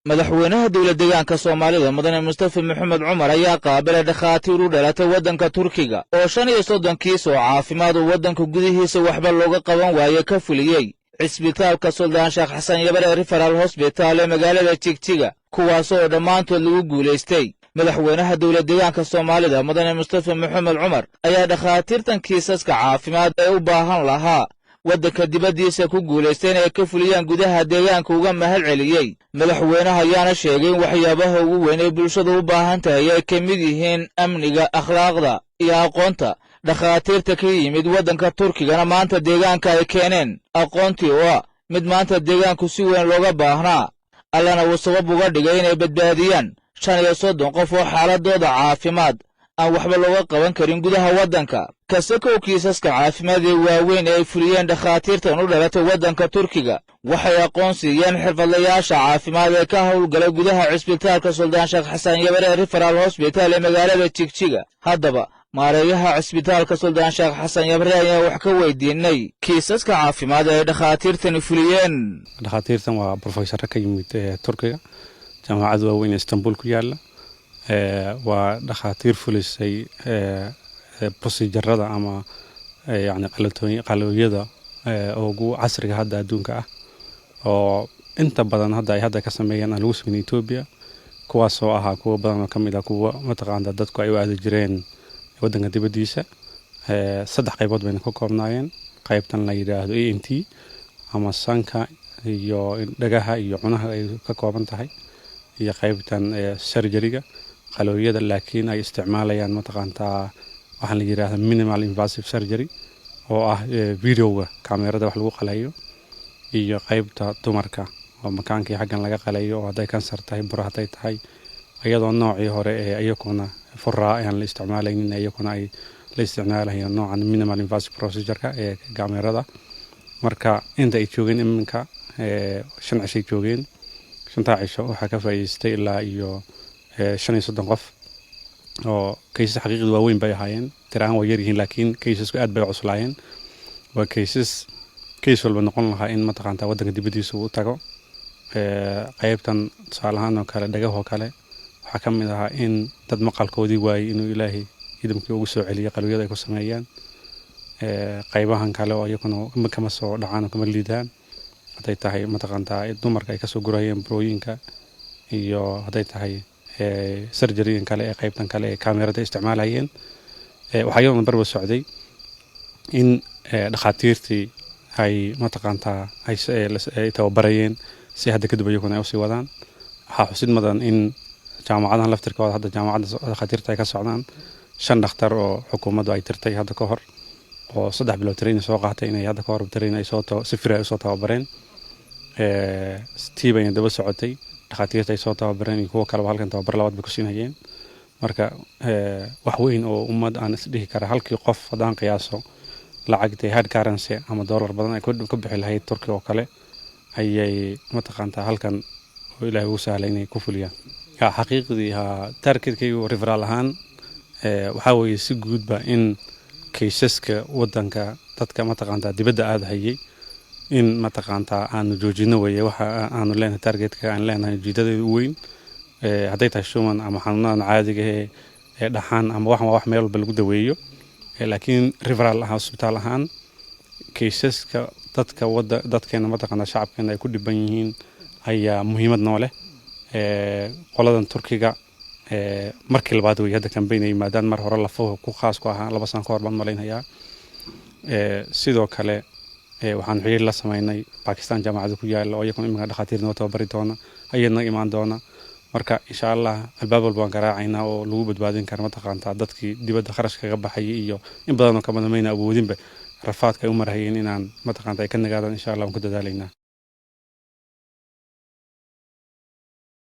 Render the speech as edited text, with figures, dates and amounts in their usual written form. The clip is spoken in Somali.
madaxweynaha dowladdeegaanka Soomaalida mudane Mustafa Maxamed Cumar ayaa qaabilay dhakhaatiir u dhalatay waddanka Turkiga oo 35 kiis oo caafimaad oo waddanka gudihiisa waxba looga qaban waayay ka fuliyay cisbitaalka Sultan Sheikh Hassan Yabaree Referral Hospital ee magaalada Jigjiga kuwaas oo dhammaantood lagu guuleystay madaxweynaha dowladdeegaanka Soomaalida mudane Mustafa Maxamed Cumar ayaa dhakhaatiirtan kiisaska caafimaad ee u baahan lahaa waddanka dibaddiisa ku guuleysteen ee ka fuliyaan gudaha deegaanka uga mahad celiyey madaxweynaha ayaana sheegay in waxyaabaha ugu weyn ee bulshadu u baahan tahay ay ka mid yihiin amniga akhlaaqda iyo aqoonta dhakhaatiirta ka yimid waddanka Turkigana maanta deegaanka ay keeneen aqoontii oo ah mid maanta deegaanku si weyn looga baahnaa allana uu sabab uga dhigay inay badbaadiyaan 35 qof oo xaaladooda caafimaad aan waxba looga qaban karin gudaha waddanka kasakow kiisaska caafimaad ee waaweyn ee ay fuliyeen dhakhaatiirtan u dhalatay waddanka Turkiga waxay aqoon siiyeen xirfadlayaasha caafimaad ee ka howlgala gudaha cisbitaalka Sultan Sheikh Hassan Yabaree Referral Hospital ee magaalada Jigjiga haddaba maareeyaha cisbitaalka Sultan Sheikh Hassan Yabaree ayaa wax ka weydiinay kiisaska caafimaad ee dhakhaatiirtan fuliyeen dhakhaatiirtan waa professor ka yimid Turkiga jaamacadda weyn ee Istanbul ku yaala waa dhakhaatiir fulisay procedure-rada ama yani qalooyada ugu casriga hadda adduunka ah oo inta badan hadda ay ka sameeyaan lagu sameeyay Ethiopia kuwaas oo ahaa kuwa badan oo kamid ah kuwa mataqaanada dadku ay u aadi jireen waddanka dibaddiisa saddex qaybood bayna ka koobnaayeen qaybtan la yiraahdo ENT ama sanka iyo dhagaha iyo cunaha ay ka kooban tahay iyo qaybtan surgery-ga qalooyada laakiin ay isticmaalayaan mataqaanta waxaan la yiraahdaa minimal invasive surgery oo ah videoga kamerada wax lagu qalayo iyo qaybta dumarka oo makaankii xaggan laga qalayo oo haday kansar tahay buro haday tahay iyadoo noocii hore ee ayakuna furaa aan la isticmaalaynin ayakuna ay la isticmaalayaan noocan minimal invasive procedure-ka ee kamerada marka inta ay joogeen iminka 5 cisho joogeen 5 cisho waxa ka faa'iideystay ilaa iyo 35 qof oo kiisas xaqiiqdi waaweyn bay ahaayeen tiraan way yar yihiin laakiin kiisasku aad bay u cuslaayeen waa kiis walba noqon lahaa in mataqaanta waddanka dibaddiisa uu tago qaybtan tusaalahaan oo kale dhagaha oo kale waxaa ka mid ahaa in dad maqalkoodii waayay inuu ilaahay idamkii ugu soo celiyo qalbiyada ay ku sameeyaan qaybahan kale oo iyaguna kama soo dhacaan kama liidaan haday tahay mataqaanta dumarka ay ka soo gurayeen burooyinka iyo haday tahay surgery-gan kale ee qaybtan kale ee kamerada isticmaalayeen waxa iyadoo barba socday in dhakhaatiirtii ay mataqaanta ay tababarayeen si hadda kadib iyaguna ay u sii wadaan waxa xusid mudan in jaamacadahan laftirkooda hadda jaamacadda dhakhaatiirta ay ka socdaan 5 dhakhtar oo xukuumaddu ay tirtay hadda ka hor oo 3 bilood train soo qaatay inay hadda ka hor train ay soo si fiican u soo tababareen Steven daba socotay dhakhaatiirta ay soo tababareen iyo kuwa kale halkan tababar labaad bay ku siinayeen marka wax weyn oo ummad aan isdhihi kara halkii qof hadaan qiyaaso lacagtay hard currency ama dollar badan ay ku bixi lahayd Turkiga oo kale ayay mataqaanta halkan oo Ilaahay u sahlay inay ku fuliyaan xaqiiqdii targetkaygu referral ahaan waxa weeye si guudba in kiisaska waddanka dadka mataqaanta dibadda aad hayay in mataqaanta aanu joojino weeye waxa aanu leenahay targetka aan leenahay jiidadeedu weyn haday tahay shuman ama xanuunada caadiga ee dhaxan ama wax meel walba lagu daweeyo laakiin referral hospital ahaan kiisaska dadkeena mataqaanta shacabkeena ay ku dhiban yihiin ayaa muhiimad noo leh qoladan Turkiga markii labaad way hadda campaign ay maadaan mar hore lafo ku khaas ku ahaa 2 sano ka hor baan malaynayaa sidoo kale waxaan xiriir la sameynay Pakistan jaamacadda ku yaala oo iyaguna iminka dhakhaatiirna tababari doona ayadna imaan doona marka insha Allah albaab walba waan garaacayna oo lagu badbaadin karo mataqaanta dadkii dibadda kharash kaga baxay iyo in badan oo ka badan mayna awoodinba rafaadka ay u marayeen inaan mataqaanta ay ka nagaadaan insha Allah waan ku dadaalayna